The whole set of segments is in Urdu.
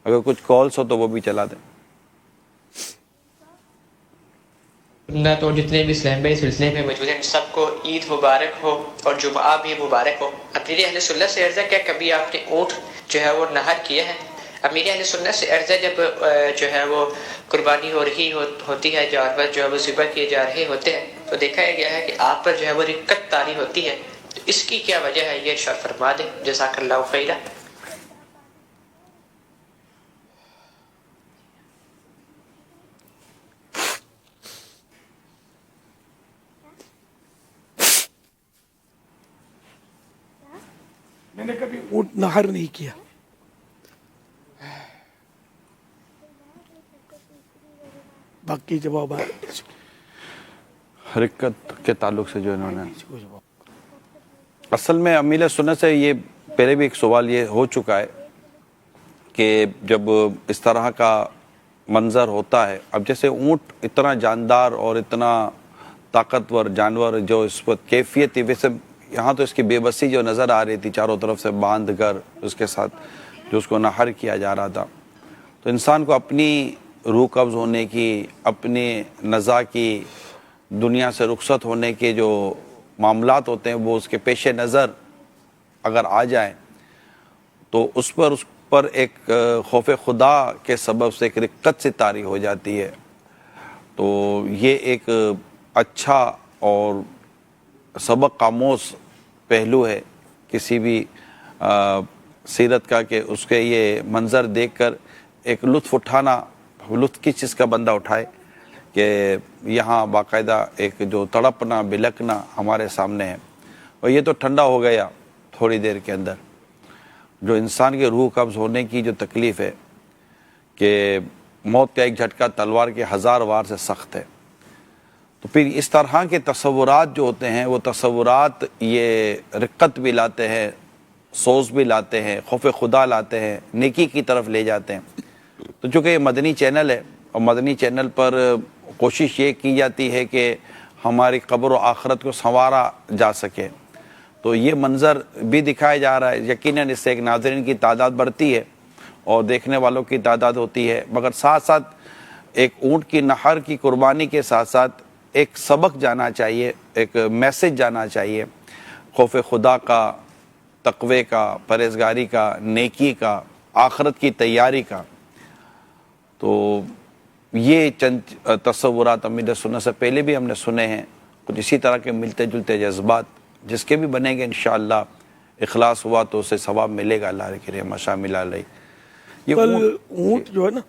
اگر کچھ کالس ہو تو وہ بھی چلا دیں. نہ تو جتنے بھی اسلام بھائی سلسلے میں موجود ہیں سب کو عید مبارک ہو اور جمعہ بھی مبارک ہو. امیر اہل سنت سے عرض ہے کیا کبھی آپ نے اونٹ جو ہے وہ نہر کیا ہے؟ امیر اہل سنت سے عرض ہے جب جو ہے وہ قربانی ہو رہی ہوتی ہے، جانور جو ہے وہ ذبح کیے جا رہے ہوتے ہیں، تو دیکھا گیا ہے کہ آپ پر جو ہے وہ رقت طاری ہوتی ہے، تو اس کی کیا وجہ ہے؟ یہ ارشاد فرما دیں. جزاک اللہ خیرہ. میں نے کبھی اونٹ نہر نہیں کیا. باقی جواب رقت کے تعلق سے جو انہوں نے اصل میں امیر سنت سے یہ پہلے بھی ایک سوال یہ ہو چکا ہے کہ جب اس طرح کا منظر ہوتا ہے، اب جیسے اونٹ اتنا جاندار اور اتنا طاقتور جانور جو اس وقت کیفیت تھی، ویسے یہاں تو اس کی بے بسی جو نظر آ رہی تھی چاروں طرف سے باندھ کر اس کے ساتھ جو اس کو نہر کیا جا رہا تھا، تو انسان کو اپنی روح قبض ہونے کی، اپنی نزا کی، دنیا سے رخصت ہونے کے جو معاملات ہوتے ہیں وہ اس کے پیش نظر اگر آ جائیں تو اس پر ایک خوف خدا کے سبب سے ایک رقت سی طاری ہو جاتی ہے. تو یہ ایک اچھا اور سبق آموز پہلو ہے کسی بھی سیرت کا کہ اس کے یہ منظر دیکھ کر ایک لطف اٹھانا، لطف کس چیز کا بندہ اٹھائے کہ یہاں باقاعدہ ایک جو تڑپنا بلکنا ہمارے سامنے ہے، اور یہ تو ٹھنڈا ہو گیا تھوڑی دیر کے اندر. جو انسان کے روح قبض ہونے کی جو تکلیف ہے کہ موت کا ایک جھٹکا تلوار کے 1000 وار سے سخت ہے، تو پھر اس طرح کے تصورات جو ہوتے ہیں وہ تصورات یہ رقت بھی لاتے ہیں، سوز بھی لاتے ہیں، خوف خدا لاتے ہیں، نیکی کی طرف لے جاتے ہیں. تو چونکہ یہ مدنی چینل ہے اور مدنی چینل پر کوشش یہ کی جاتی ہے کہ ہماری قبر و آخرت کو سنوارا جا سکے، تو یہ منظر بھی دکھایا جا رہا ہے. یقیناً اس سے ایک ناظرین کی تعداد بڑھتی ہے اور دیکھنے والوں کی تعداد ہوتی ہے، مگر ساتھ ساتھ ایک اونٹ کی نہر کی قربانی کے ساتھ ساتھ ایک سبق جانا چاہیے، ایک میسج جانا چاہیے خوف خدا کا، تقوی کا، پرہیزگاری کا، نیکی کا، آخرت کی تیاری کا. تو یہ چند تصورات امیر سنت سے پہلے بھی ہم نے سنے ہیں، کچھ اسی طرح کے ملتے جلتے جذبات جس کے بھی بنیں گے انشاءاللہ، اخلاص ہوا تو اسے ثواب ملے گا. اللہ کی رحمت شامل علیہ. یہ اونٹ جو ہے نا،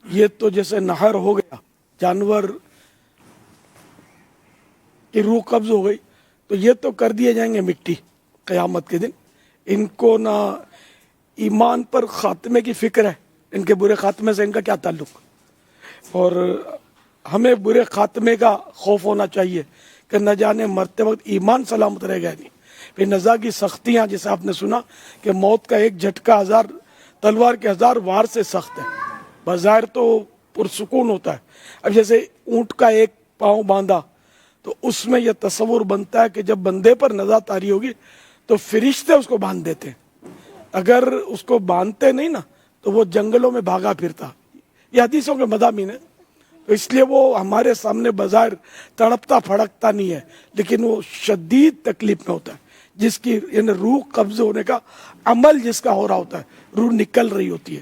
یہ تو جیسے نہر ہو گیا، جانور کی روح قبض ہو گئی، تو یہ تو کر دیے جائیں گے مٹی قیامت کے دن. ان کو نہ ایمان پر خاتمے کی فکر ہے، ان کے برے خاتمے سے ان کا کیا تعلق. اور ہمیں برے خاتمے کا خوف ہونا چاہیے کہ نہ جانے مرتے وقت ایمان سلامت رہ گیا نہیں. پھر نزا کی سختیاں جیسے آپ نے سنا کہ موت کا ایک جھٹکا تلوار کے 1000 وار سے سخت ہے. بظاہر تو پرسکون ہوتا ہے. اب جیسے اونٹ کا ایک پاؤں باندھا تو اس میں یہ تصور بنتا ہے کہ جب بندے پر نزا طاری ہوگی تو فرشتے اس کو باندھ دیتے ہیں. اگر اس کو باندھتے نہیں نا تو وہ جنگلوں میں بھاگا پھرتا. یہ حدیثوں کے مضامین ہیں. تو اس لیے وہ ہمارے سامنے بظاہر تڑپتا پھڑکتا نہیں ہے، لیکن وہ شدید تکلیف میں ہوتا ہے. جس کی یعنی روح قبض ہونے کا عمل جس کا ہو رہا ہوتا ہے، روح نکل رہی ہوتی ہے،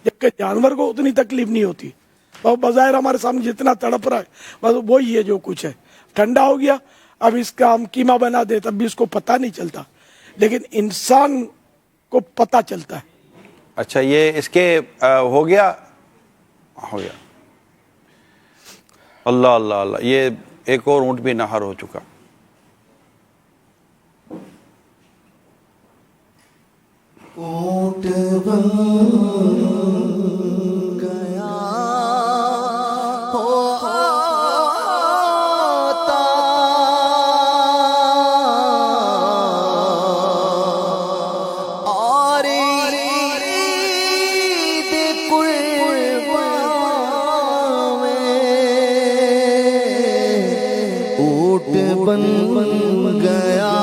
جبکہ جانور کو اتنی تکلیف نہیں ہوتی. اور بظاہر ہمارے سامنے جتنا تڑپ رہا ہے بس وہی ہے جو کچھ ہے. ٹھنڈا ہو گیا، اب اس کا ہم قیمہ بنا دے تب بھی اس کو پتہ نہیں چلتا، لیکن انسان کو پتہ چلتا ہے. اچھا، یہ اس کے ہو گیا. اللہ اللہ اللہ، یہ ایک اور اونٹ بھی نہر ہو چکا. اونٹ بن گیا ہو آتا، اور عید قربان میں اونٹ بن گیا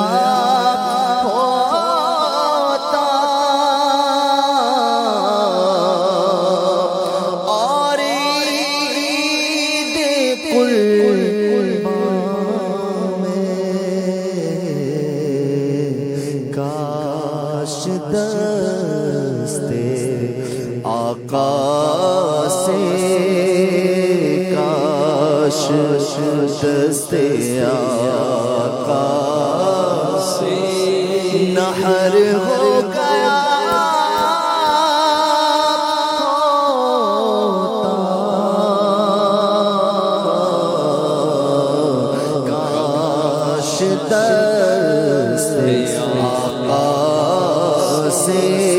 آقا سے کاش دست آقا سے نہر ہو گیا کاش دست آقا سے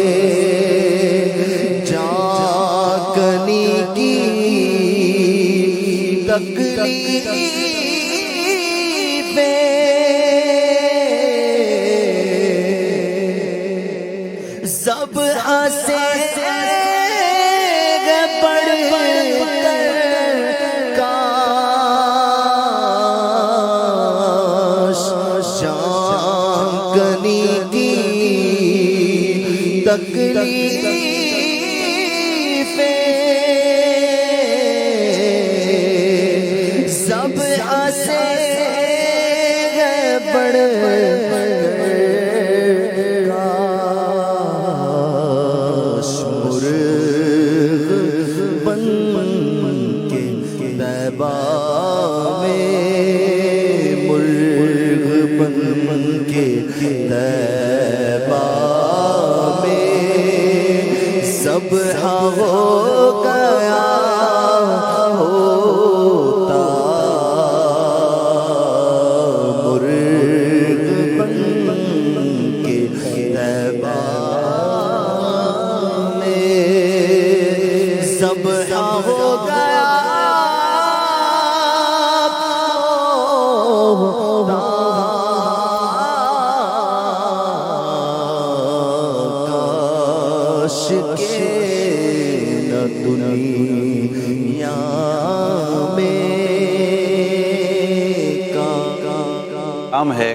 سب ہنسے بڑھ کر کاش چاندنی کی تکلیفیں سب ہنسے بڑھ سب ہو گیا ہوتا مرغ بن کے طیبہ میں سب ہو گیا دنیا میں کام ہے